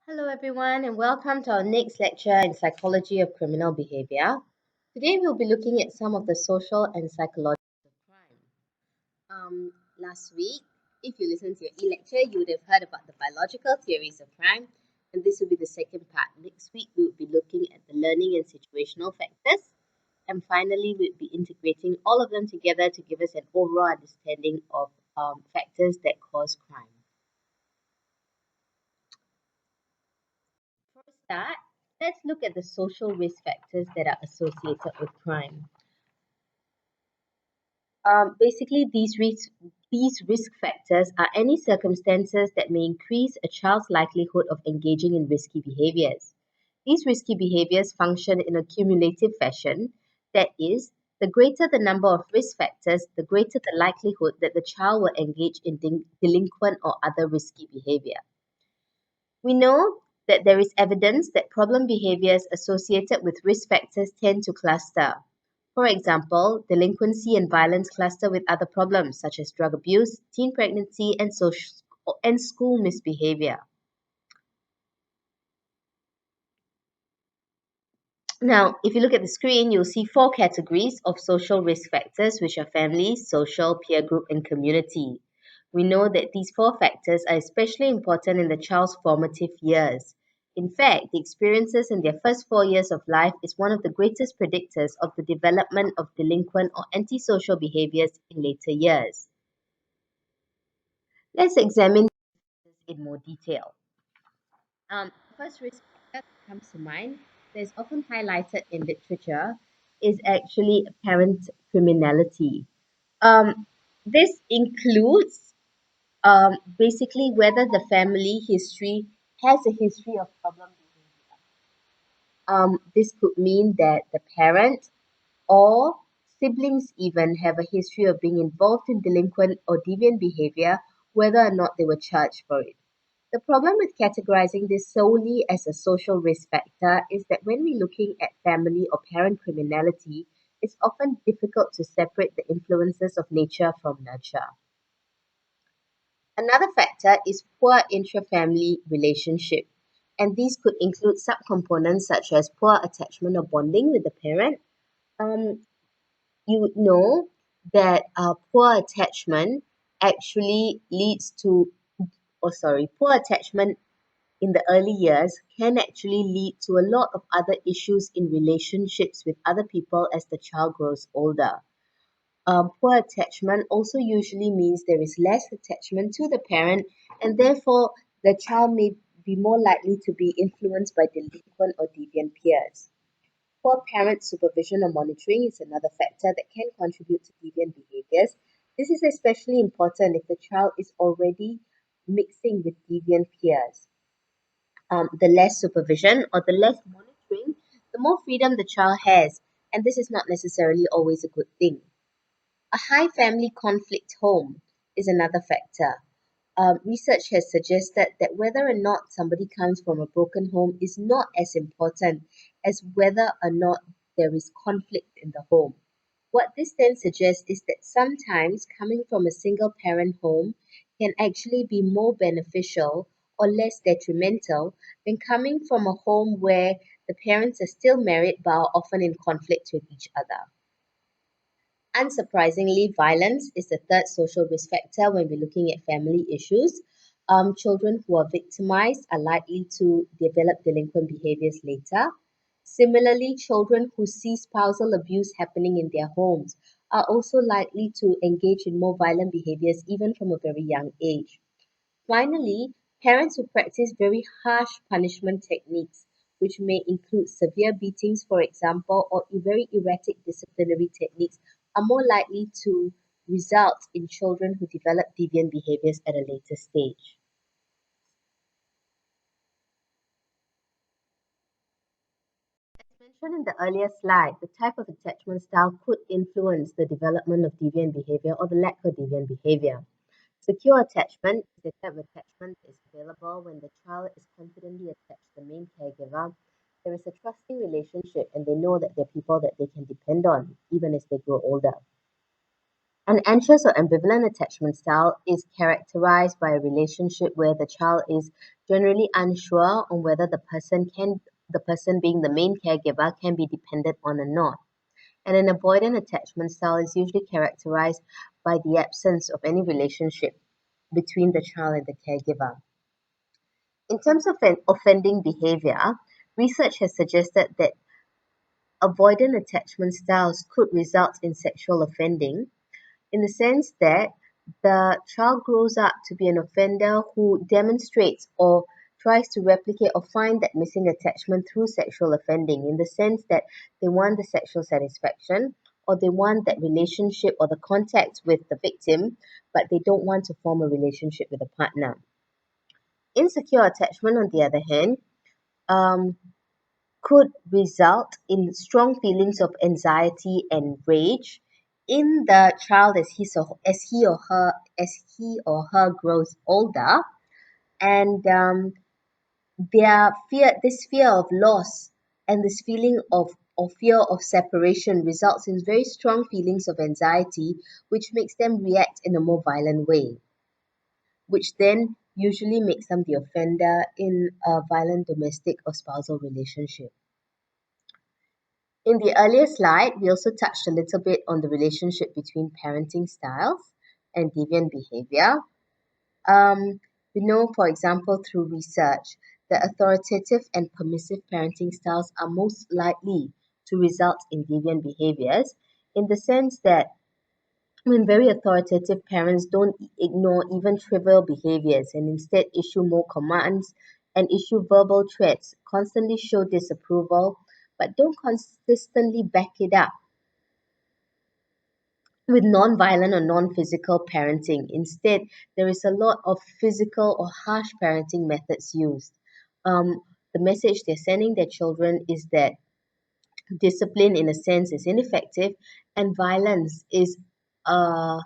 Hello, everyone, and welcome to our next lecture in Psychology of Criminal Behavior. Today, we'll be looking at some of the social and psychological of crime. Last week, if you listened to your e-lecture, you would have heard about the biological theories of crime, and this will be the second part. Next week, we'll be looking at the learning and situational factors, and finally, we'll be integrating all of them together to give us an overall understanding of factors that cause crime. For a start, let's look at the social risk factors that are associated with crime. Basically, these risk factors are any circumstances that may increase a child's likelihood of engaging in risky behaviors. These risky behaviors function in a cumulative fashion. That is, the greater the number of risk factors, the greater the likelihood that the child will engage in delinquent or other risky behavior. We know that there is evidence that problem behaviors associated with risk factors tend to cluster. For example, delinquency and violence cluster with other problems such as drug abuse, teen pregnancy, and school misbehavior. Now, if you look at the screen, you'll see four categories of social risk factors, which are family, social, peer group, and community. We know that these four factors are especially important in the child's formative years. In fact, the experiences in their first 4 years of life is one of the greatest predictors of the development of delinquent or antisocial behaviors in later years. Let's examine this in more detail. First risk factor that comes to mind that is often highlighted in literature is actually parent criminality. Um, this includes basically whether the family history has a history of problem behavior. This could mean that the parent or siblings even have a history of being involved in delinquent or deviant behavior, whether or not they were charged for it. The problem with categorizing this solely as a social risk factor is that when we're looking at family or parent criminality, it's often difficult to separate the influences of nature from nurture. Another factor is poor intra-family relationship, and these could include subcomponents such as poor attachment or bonding with the parent. Um, you would know that poor attachment actually leads to, poor attachment in the early years can actually lead to a lot of other issues in relationships with other people as the child grows older. Poor attachment also usually means there is less attachment to the parent, and therefore the child may be more likely to be influenced by delinquent or deviant peers. Poor parent supervision or monitoring is another factor that can contribute to deviant behaviors. This is especially important if the child is already mixing with deviant peers. The less supervision or the less monitoring, the more freedom the child has, and this is not necessarily always a good thing. A high family conflict home is another factor. Research has suggested that whether or not somebody comes from a broken home is not as important as whether or not there is conflict in the home. What this then suggests is that sometimes coming from a single parent home can actually be more beneficial or less detrimental than coming from a home where the parents are still married but are often in conflict with each other. Unsurprisingly, violence is the third social risk factor when we're looking at family issues. Children who are victimized are likely to develop delinquent behaviors later. Similarly, children who see spousal abuse happening in their homes are also likely to engage in more violent behaviors even from a very young age. Finally, parents who practice very harsh punishment techniques, which may include severe beatings, for example, or very erratic disciplinary techniques, are more likely to result in children who develop deviant behaviors at a later stage. As mentioned in the earlier slide, the type of attachment style could influence the development of deviant behavior or the lack of deviant behavior. Secure attachment is the type of attachment that is available when the child is confidently attached to the main caregiver. There is a trusting relationship and they know that they're people that they can depend on even as they grow older. An anxious or ambivalent attachment style is characterized by a relationship where the child is generally unsure on whether the person being the main caregiver can be depended on or not. And an avoidant attachment style is usually characterized by the absence of any relationship between the child and the caregiver. In terms of an offending behavior, research has suggested that avoidant attachment styles could result in sexual offending in the sense that the child grows up to be an offender who demonstrates or tries to replicate or find that missing attachment through sexual offending, in the sense that they want the sexual satisfaction or they want that relationship or the contact with the victim, but they don't want to form a relationship with a partner. Insecure attachment, on the other hand, um, could result in strong feelings of anxiety and rage in the child as he or her grows older, and this fear of loss and this feeling of or fear of separation results in very strong feelings of anxiety, which makes them react in a more violent way, which then usually makes them the offender in a violent domestic or spousal relationship. In the earlier slide, we also touched a little bit on the relationship between parenting styles and deviant behavior. We know, for example, through research, that authoritative and permissive parenting styles are most likely to result in deviant behaviors, in the sense that when very authoritative parents don't ignore even trivial behaviors and instead issue more commands and issue verbal threats, constantly show disapproval, but don't consistently back it up with non-violent or non-physical parenting. Instead, there is a lot of physical or harsh parenting methods used. Um, the message they're sending their children is that discipline, in a sense, is ineffective, and violence uh,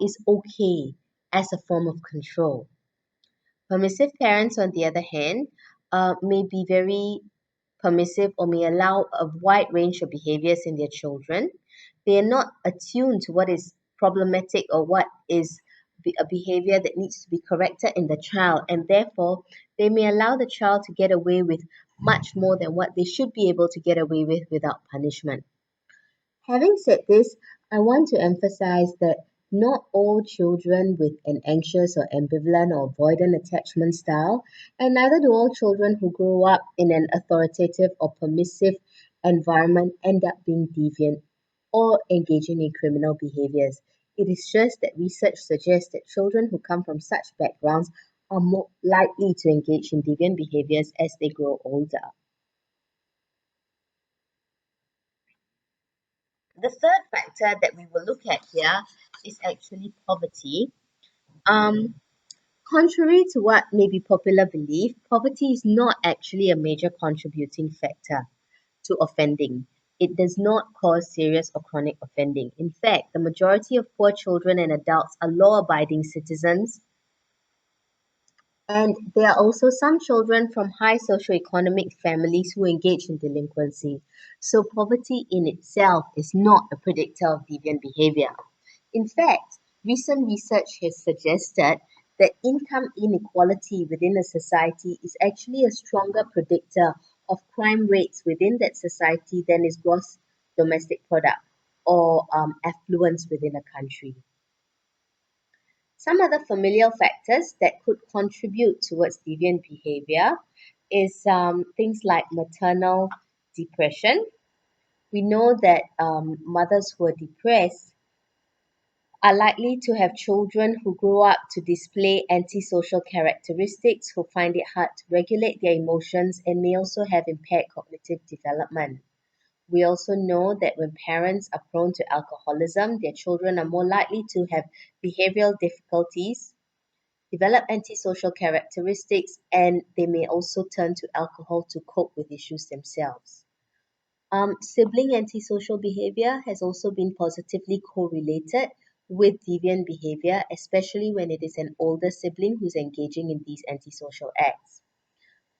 is okay as a form of control. Permissive parents, on the other hand, may be very permissive or may allow a wide range of behaviors in their children. They are not attuned to what is problematic or what is a behavior that needs to be corrected in the child, and therefore they may allow the child to get away with much more than what they should be able to get away with without punishment. Having said this, I want to emphasize that not all children with an anxious or ambivalent or avoidant attachment style, and neither do all children who grow up in an authoritative or permissive environment end up being deviant or engaging in criminal behaviors. It is just that research suggests that children who come from such backgrounds are more likely to engage in deviant behaviors as they grow older. The third factor that we will look at here is actually poverty. Um, Contrary to what may be popular belief, poverty is not actually a major contributing factor to offending. It does not cause serious or chronic offending. In fact, the majority of poor children and adults are law abiding citizens, and there are also some children from high socioeconomic families who engage in delinquency. So, poverty in itself is not a predictor of deviant behavior. In fact, recent research has suggested that income inequality within a society is actually a stronger predictor of crime rates within that society than its gross domestic product or affluence within a country. Some other familial factors that could contribute towards deviant behavior is things like maternal depression. We know that mothers who are depressed are likely to have children who grow up to display antisocial characteristics, who find it hard to regulate their emotions, and may also have impaired cognitive development. We also know that when parents are prone to alcoholism, their children are more likely to have behavioral difficulties, develop antisocial characteristics, and they may also turn to alcohol to cope with issues themselves. Sibling antisocial behavior has also been positively correlated with deviant behavior, especially when it is an older sibling who's engaging in these antisocial acts.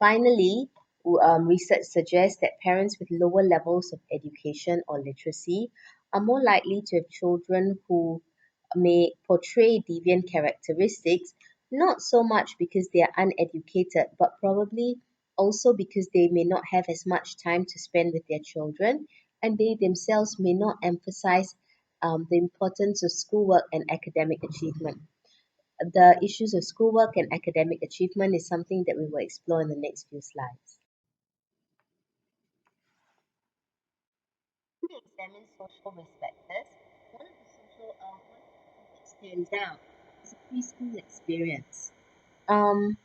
Finally, research suggests that parents with lower levels of education or literacy are more likely to have children who may portray deviant characteristics, not so much because they are uneducated, but probably also because they may not have as much time to spend with their children and they themselves may not emphasize the importance of schoolwork and academic achievement. The issues of schoolwork and academic achievement is something that we will explore in the next few slides. When we examine social risk factors, one that stands out is a preschool experience. Um,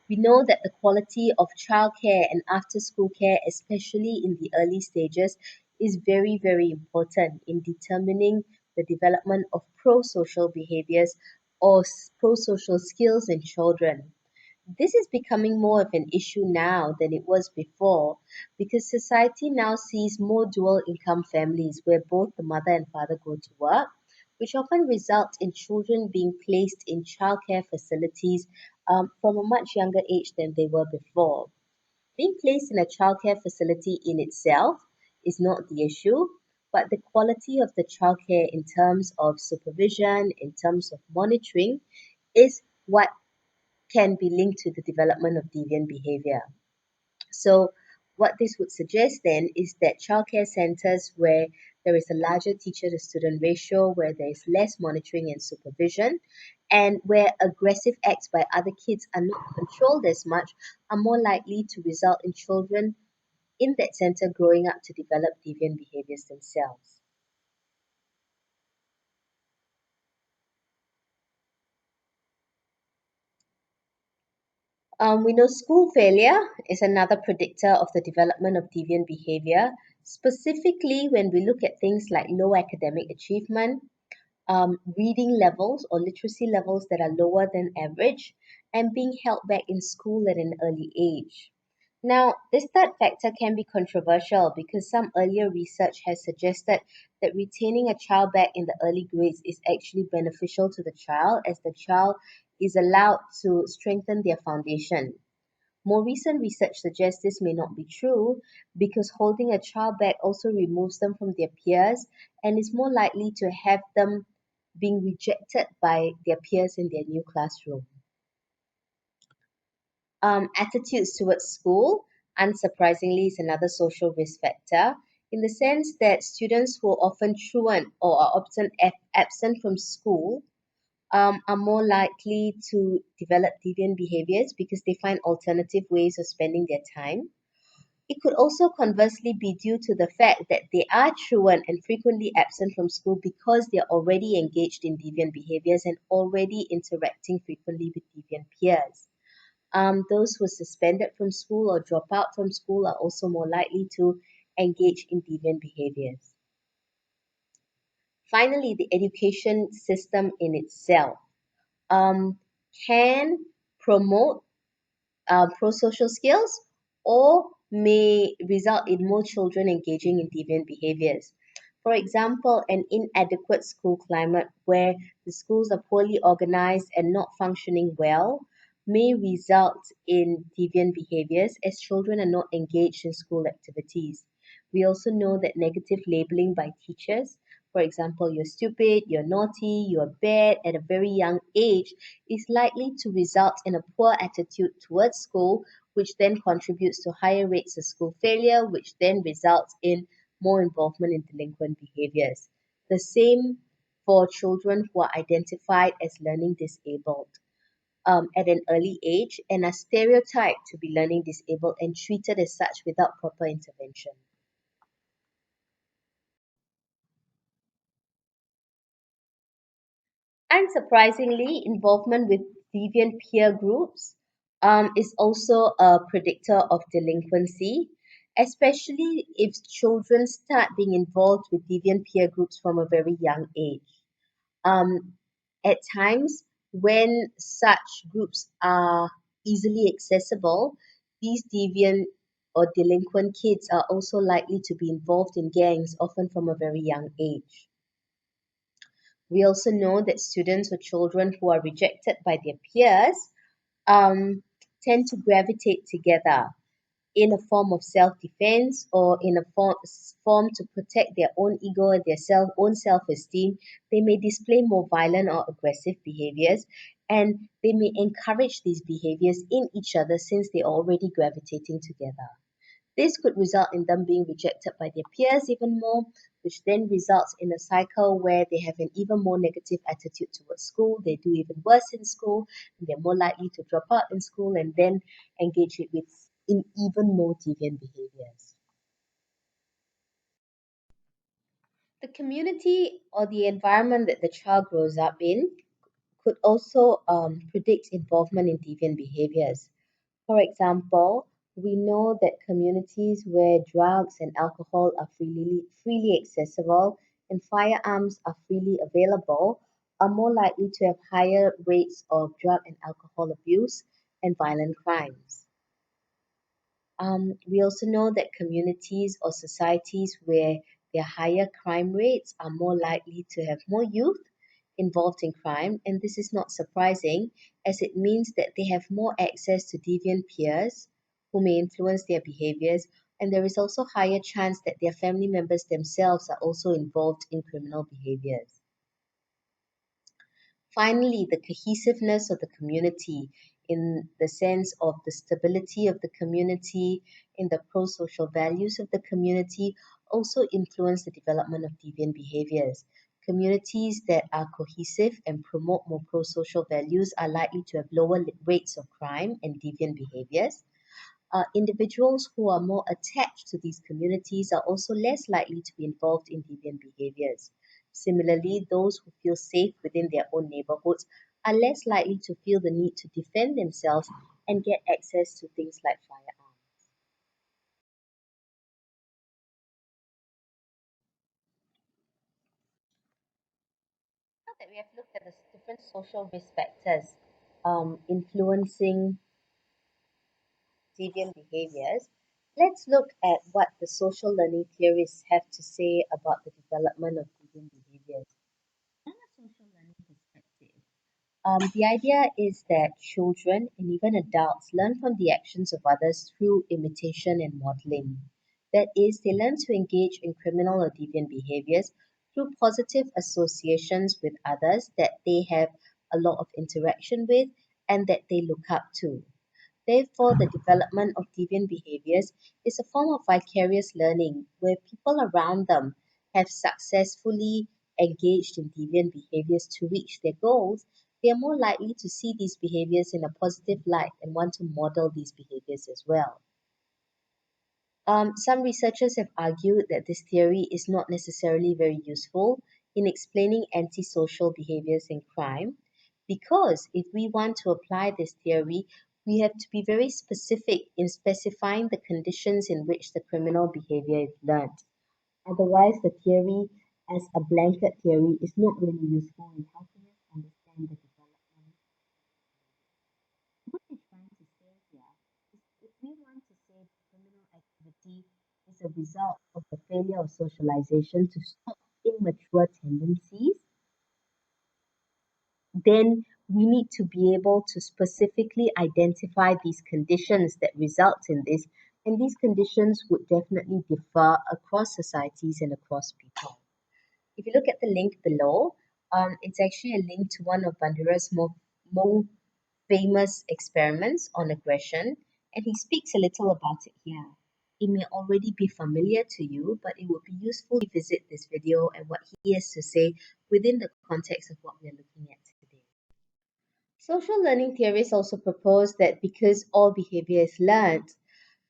we know that the quality of childcare and after school care, especially in the early stages, is very, very important in determining the development of pro social behaviors or pro social skills in children. This is becoming more of an issue now than it was before because society now sees more dual income families where both the mother and father go to work, which often results in children being placed in childcare facilities from a much younger age than they were before. Being placed in a childcare facility in itself is not the issue, but the quality of the childcare in terms of supervision, in terms of monitoring, is what can be linked to the development of deviant behavior. So, what this would suggest then is that childcare centers where there is a larger teacher to student ratio, where there is less monitoring and supervision, and where aggressive acts by other kids are not controlled as much, are more likely to result in children in that center growing up to develop deviant behaviors themselves. We know school failure is another predictor of the development of deviant behavior, specifically when we look at things like low academic achievement, reading levels or literacy levels that are lower than average, and being held back in school at an early age. Now, this third factor can be controversial because some earlier research has suggested that retaining a child back in the early grades is actually beneficial to the child as the child is allowed to strengthen their foundation. More recent research suggests this may not be true because holding a child back also removes them from their peers and is more likely to have them being rejected by their peers in their new classroom. Attitudes towards school, unsurprisingly, is another social risk factor in the sense that students who are often truant or are often absent from school are more likely to develop deviant behaviors because they find alternative ways of spending their time. It could also conversely be due to the fact that they are truant and frequently absent from school because they are already engaged in deviant behaviors and already interacting frequently with deviant peers. Those who are suspended from school or drop out from school are also more likely to engage in deviant behaviors. Finally, the education system in itself um, can promote pro-social skills or may result in more children engaging in deviant behaviors. For example, an inadequate school climate where the schools are poorly organized and not functioning well may result in deviant behaviors as children are not engaged in school activities. We also know that negative labeling by teachers, for example, you're stupid, you're naughty, you're bad at a very young age, is likely to result in a poor attitude towards school, which then contributes to higher rates of school failure, which then results in more involvement in delinquent behaviors. The same for children who are identified as learning disabled at an early age and are stereotyped to be learning disabled and treated as such without proper intervention. Unsurprisingly, involvement with deviant peer groups is also a predictor of delinquency, especially if children start being involved with deviant peer groups from a very young age. Um, at times, when such groups are easily accessible, these deviant or delinquent kids are also likely to be involved in gangs, often from a very young age. We also know that students or children who are rejected by their peers um, tend to gravitate together. in a form of self-defense or in a form to protect their own ego and their own self-esteem. They may display more violent or aggressive behaviors, and they may encourage these behaviors in each other since they're already gravitating together. This could result in them being rejected by their peers even more, which then results in a cycle where they have an even more negative attitude towards school. They do even worse in school, and they're more likely to drop out in school and then engage it with in even more deviant behaviors. The community or the environment that the child grows up in could also predict involvement in deviant behaviors. For example, we know that communities where drugs and alcohol are freely accessible and firearms are freely available are more likely to have higher rates of drug and alcohol abuse and violent crimes. We also know that communities or societies where there are higher crime rates are more likely to have more youth involved in crime, and this is not surprising as it means that they have more access to deviant peers who may influence their behaviors, and there is also higher chance that their family members themselves are also involved in criminal behaviors. Finally, the cohesiveness of the community in the sense of the stability of the community, in the pro-social values of the community, also influence the development of deviant behaviors. Communities that are cohesive and promote more pro-social values are likely to have lower rates of crime and deviant behaviors. Individuals who are more attached to these communities are also less likely to be involved in deviant behaviors. Similarly, those who feel safe within their own neighborhoods are less likely to feel the need to defend themselves and get access to things like firearms. Now that we have looked at the different social risk factors influencing deviant behaviors, let's look at what the social learning theorists have to say about the development of deviant behaviors. From a social learning perspective, the idea is that children and even adults learn from the actions of others through imitation and modeling. That is, they learn to engage in criminal or deviant behaviors through positive associations with others that they have a lot of interaction with and that they look up to. Therefore, the development of deviant behaviors is a form of vicarious learning where people around them have successfully engaged in deviant behaviors to reach their goals. They are more likely to see these behaviors in a positive light and want to model these behaviors as well. Some researchers have argued that this theory is not necessarily very useful in explaining antisocial behaviors in crime because if we want to apply this theory, we have to be very specific in specifying the conditions in which the criminal behavior is learned. Otherwise, the theory as a blanket theory is not really useful in helping us understand the development. What we're trying to say here is if we want to say criminal activity is a result of the failure of socialization to stop immature tendencies, then we need to be able to specifically identify these conditions that result in this. And these conditions would definitely differ across societies and across people. If you look at the link below, it's actually a link to one of Bandura's more famous experiments on aggression, and he speaks a little about it here. It may already be familiar to you, but it would be useful to visit this video and what he has to say within the context of what we are looking at today. Social learning theories also propose that because all behavior is learned,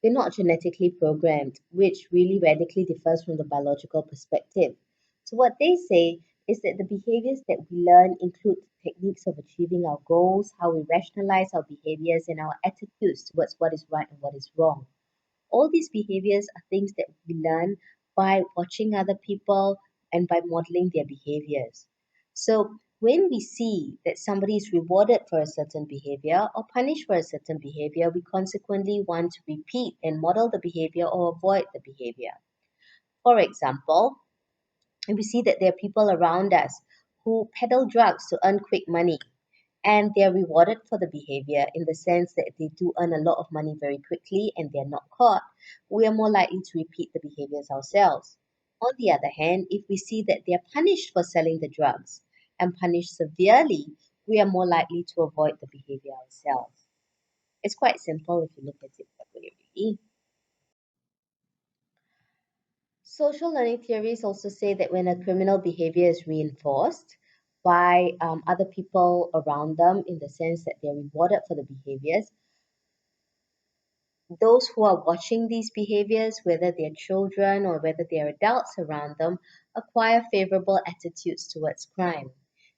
they're not genetically programmed, which really radically differs from the biological perspective. So, what they say is that the behaviors that we learn include techniques of achieving our goals, how we rationalize our behaviors, and our attitudes towards what is right and what is wrong. All these behaviors are things that we learn by watching other people and by modeling their behaviors. So, when we see that somebody is rewarded for a certain behavior or punished for a certain behavior, we consequently want to repeat and model the behavior or avoid the behavior. For example, we see that there are people around us who peddle drugs to earn quick money. and they are rewarded for the behavior in the sense that they do earn a lot of money very quickly and they're not caught, we are more likely to repeat the behaviors ourselves. On the other hand, if we see that they are punished for selling the drugs and punished severely, we are more likely to avoid the behavior ourselves. It's quite simple if you look at it that way, really. Social learning theories also say that when a criminal behavior is reinforced by other people around them, in the sense that they're rewarded for the behaviors, those who are watching these behaviors, whether they're children or whether they're adults around them, acquire favorable attitudes towards crime.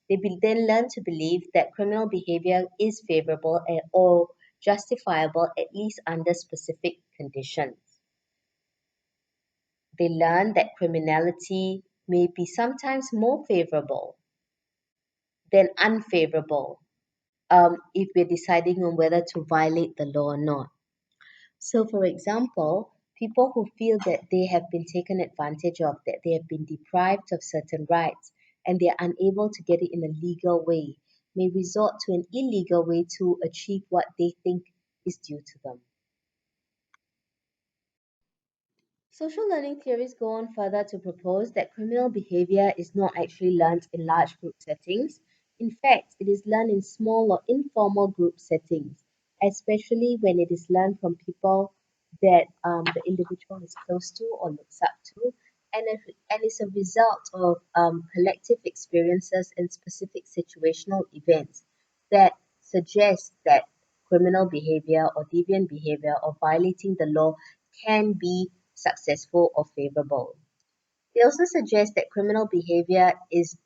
Then learn to believe that criminal behavior is favorable or justifiable, at least under specific conditions. They learn that criminality may be sometimes more favorable than unfavorable if we're deciding on whether to violate the law or not. So, for example, people who feel that they have been taken advantage of, that they have been deprived of certain rights, and they are unable to get it in a legal way, may resort to an illegal way to achieve what they think is due to them. Social learning theories go on further to propose that criminal behavior is not actually learned in large group settings. In fact, it is learned in small or informal group settings, especially when it is learned from people that the individual is close to or looks up to, and is a result of collective experiences and specific situational events that suggest that criminal behavior or deviant behavior or violating the law can be successful or favorable. They also suggest that criminal behavior is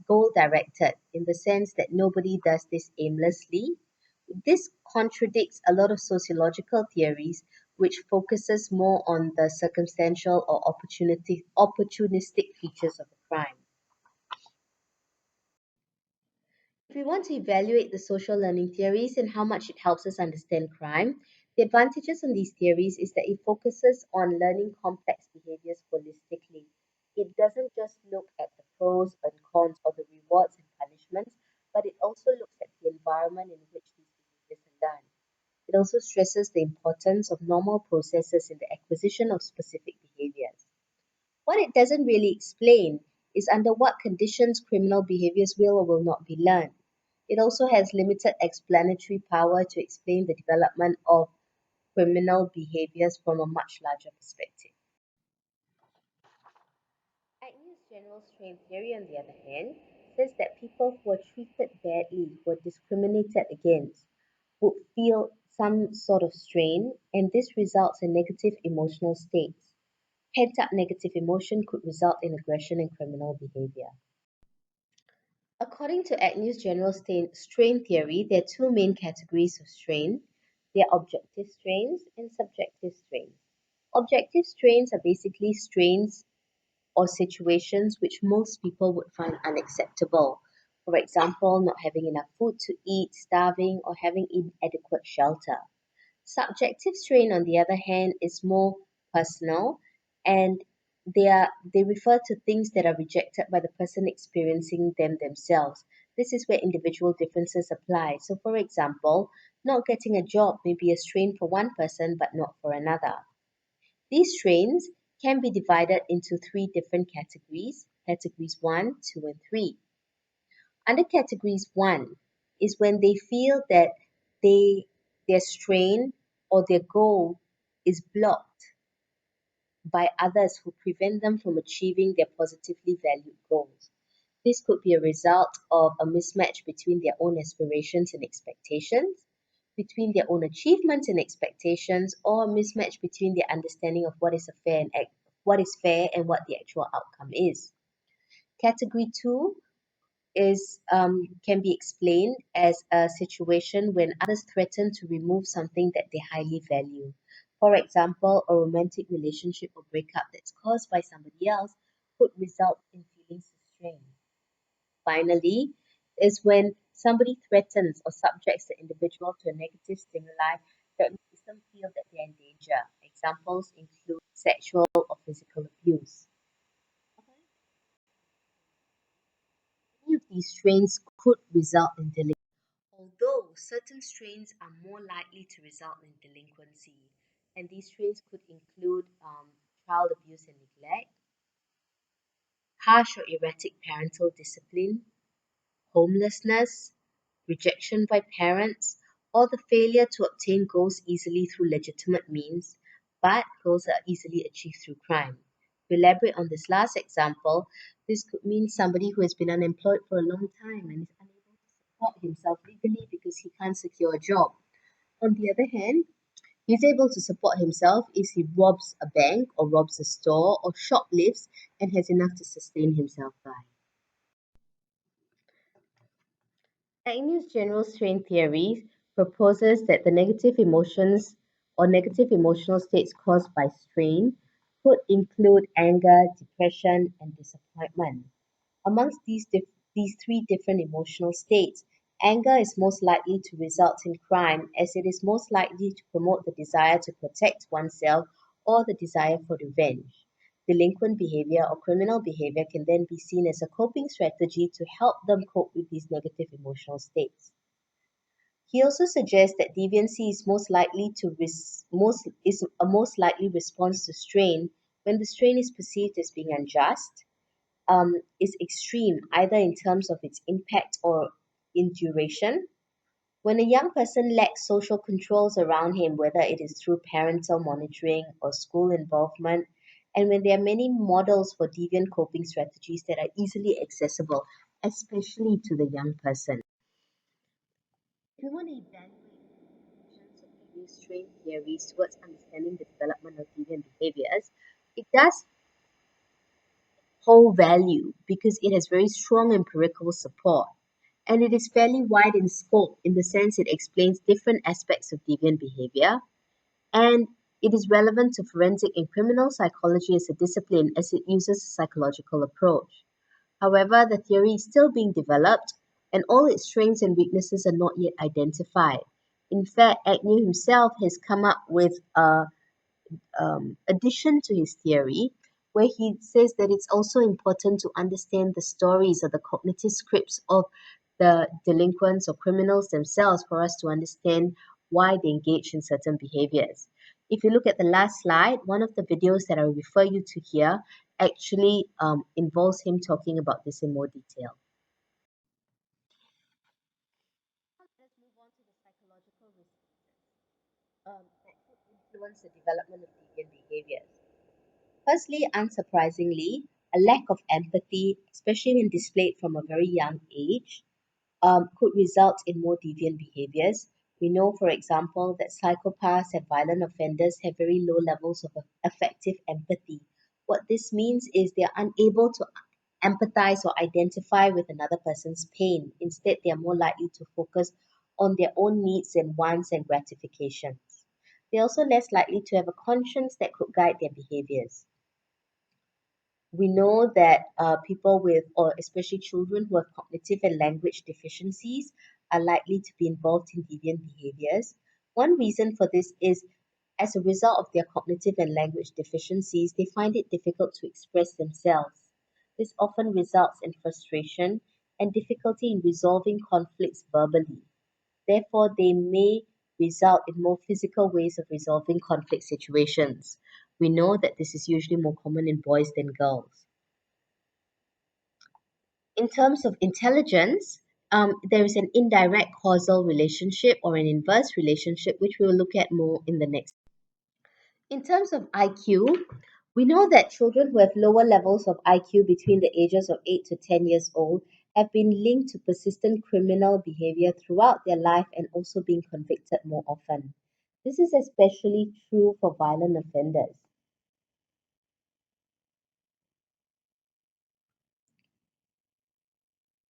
goal directed in the sense that nobody does this aimlessly. This contradicts a lot of sociological theories which focuses more on the circumstantial or opportunistic features of a crime. If we want to evaluate the social learning theories and how much it helps us understand crime, the advantages on these theories is that it focuses on learning complex behaviors holistically. It doesn't just look at the pros and cons or the rewards and punishments, but it also looks at the environment in which these behaviors are learned. It also stresses the importance of normal processes in the acquisition of specific behaviors. What it doesn't really explain is under what conditions criminal behaviors will or will not be learned. It also has limited explanatory power to explain the development of criminal behaviors from a much larger perspective. Agnews' general strain theory, on the other hand, says that people who are treated badly, who are discriminated against, would feel some sort of strain, and this results in negative emotional states. Pent up negative emotion could result in aggression and criminal behavior. According to Agnew's general strain theory, there are two main categories of strain. They are objective strains and subjective strains. Objective strains are basically strains or situations which most people would find unacceptable. For example, not having enough food to eat, starving, or having inadequate shelter. Subjective strain, on the other hand, is more personal, and they refer to things that are rejected by the person experiencing them themselves. This is where individual differences apply. So, for example, not getting a job may be a strain for one person but not for another. These strains can be divided into three different categories: categories 1, 2, and 3. Under categories 1 is when they feel that they their strain or their goal is blocked by others who prevent them from achieving their positively valued goals. This could be a result of a mismatch between their own aspirations and expectations, between their own achievements and expectations, or a mismatch between their understanding of what is fair and what the actual outcome is. Category 2 is can be explained as a situation when others threaten to remove something that they highly value. For example, a romantic relationship or breakup that's caused by somebody else could result in feelings of strain. Finally, is when somebody threatens or subjects the individual to a negative stimuli that makes them feel that they're in danger. Examples include sexual or physical abuse. Any of these strains could result in delay certain strains are more likely to result in delinquency, and these strains could include child abuse and neglect, harsh or erratic parental discipline, homelessness, rejection by parents, or the failure to obtain goals easily through legitimate means, but goals are easily achieved through crime. To elaborate on this last example, this could mean somebody who has been unemployed for a long time and is unable to support himself legally because he can't secure a job. On the other hand, he's able to support himself if he robs a bank or robs a store or shoplifts and has enough to sustain himself by. Agnew's general strain theory proposes that the negative emotions or negative emotional states caused by strain could include anger, depression, and disappointment. Amongst these three different emotional states, anger is most likely to result in crime as it is most likely to promote the desire to protect oneself or the desire for revenge. Delinquent behavior or criminal behavior can then be seen as a coping strategy to help them cope with these negative emotional states. He also suggests that deviancy is most likely response to strain when the strain is perceived as being unjust, is extreme either in terms of its impact or in duration. When a young person lacks social controls around him, whether it is through parental monitoring or school involvement, and when there are many models for deviant coping strategies that are easily accessible, especially to the young person. If you want to evaluate the contributions of deviant strain theories towards understanding the development of deviant behaviors, it does hold value because it has very strong empirical support. And it is fairly wide in scope in the sense it explains different aspects of deviant behavior, and it is relevant to forensic and criminal psychology as a discipline as it uses a psychological approach. However, the theory is still being developed, and all its strengths and weaknesses are not yet identified. In fact, Agnew himself has come up with a addition to his theory, where he says that it's also important to understand the stories or the cognitive scripts of the delinquents or criminals themselves for us to understand why they engage in certain behaviors. If you look at the last slide, one of the videos that I will refer you to here actually involves him talking about this in more detail. Let's move on to the psychological risks that could influence the development of deviant behaviors. Firstly, unsurprisingly, a lack of empathy, especially when displayed from a very young age, could result in more deviant behaviors. We know, for example, that psychopaths and violent offenders have very low levels of affective empathy. What this means is they are unable to empathize or identify with another person's pain. Instead, they are more likely to focus on their own needs and wants and gratifications. They're also less likely to have a conscience that could guide their behaviors. We know that people with, or especially children who have cognitive and language deficiencies, are likely to be involved in deviant behaviors. One reason for this is as a result of their cognitive and language deficiencies, they find it difficult to express themselves. This often results in frustration and difficulty in resolving conflicts verbally. Therefore, they may result in more physical ways of resolving conflict situations. We know that this is usually more common in boys than girls. In terms of intelligence, there is an indirect causal relationship or an inverse relationship, which we will look at more in the next. In terms of IQ, we know that children who have lower levels of IQ between the ages of 8 to 10 years old have been linked to persistent criminal behavior throughout their life and also being convicted more often. This is especially true for violent offenders.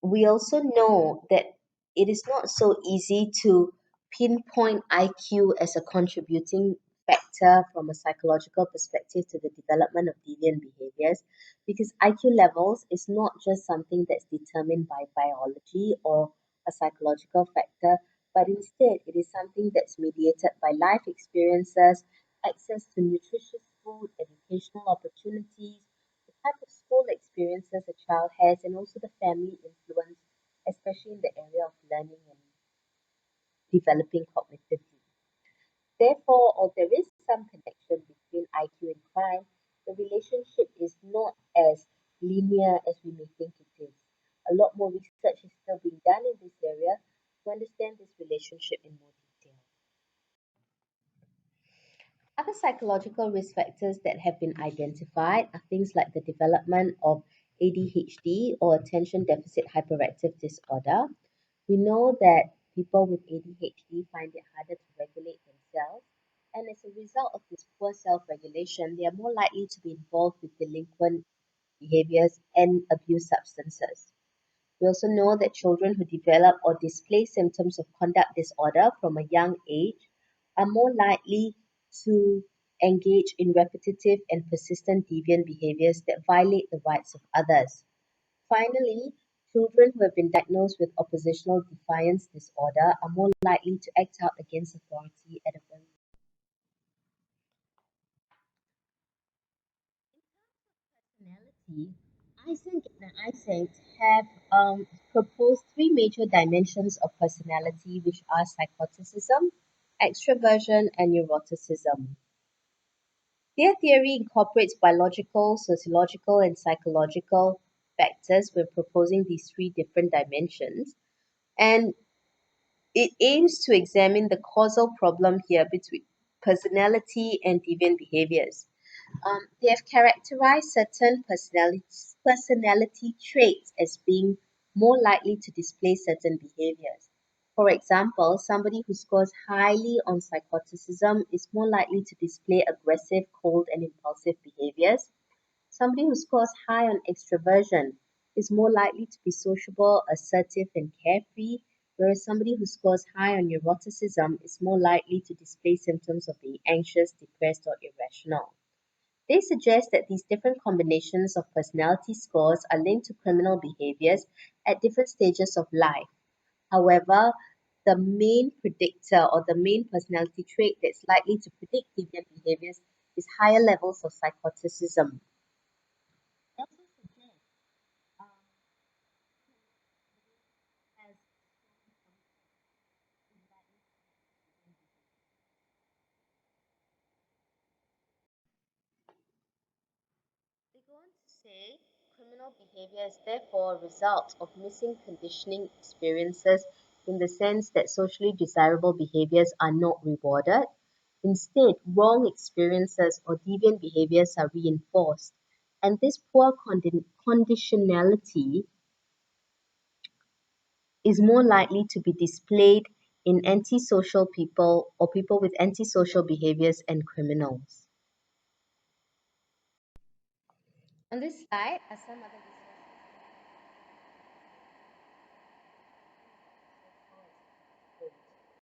We also know that it is not so easy to pinpoint IQ as a contributing factor from a psychological perspective to the development of deviant behaviors because IQ levels is not just something that's determined by biology or a psychological factor, but instead it is something that's mediated by life experiences, access to nutritious food, educational opportunities, the type of school experiences a child has, and also the family influence, especially in the area of learning and developing cognitively. Therefore, although there is some connection between IQ and crime, the relationship is not as linear as we may think it is. A lot more research is still being done in this area to understand this relationship in more detail. Other psychological risk factors that have been identified are things like the development of ADHD or attention deficit hyperactive disorder. We know that people with ADHD find it harder to regulate themselves, and as a result of this poor self regulation, they are more likely to be involved with delinquent behaviors and abuse substances. We also know that children who develop or display symptoms of conduct disorder from a young age are more likely to engage in repetitive and persistent deviant behaviors that violate the rights of others. Finally, children who have been diagnosed with oppositional defiance disorder are more likely to act out against authority at a very personality. Isaac and Isaac have proposed three major dimensions of personality, which are psychoticism, extroversion, and neuroticism. Their theory incorporates biological, sociological, and psychological factors when proposing these three different dimensions, and it aims to examine the causal problem here between personality and deviant behaviors. They have characterized certain personality traits as being more likely to display certain behaviors. For example, somebody who scores highly on psychoticism is more likely to display aggressive, cold, and impulsive behaviors. Somebody who scores high on extroversion is more likely to be sociable, assertive, and carefree, whereas somebody who scores high on neuroticism is more likely to display symptoms of being anxious, depressed, or irrational. They suggest that these different combinations of personality scores are linked to criminal behaviors at different stages of life. However, the main predictor or the main personality trait that's likely to predict deviant behaviors is higher levels of psychoticism. They also suggest um, has is likely to predict deviant behavior. They go on to say criminal behavior is therefore a result of missing conditioning experiences in the sense that socially desirable behaviors are not rewarded. Instead, wrong experiences or deviant behaviors are reinforced. And this poor conditionality is more likely to be displayed in antisocial people or people with antisocial behaviors and criminals. On this slide are some other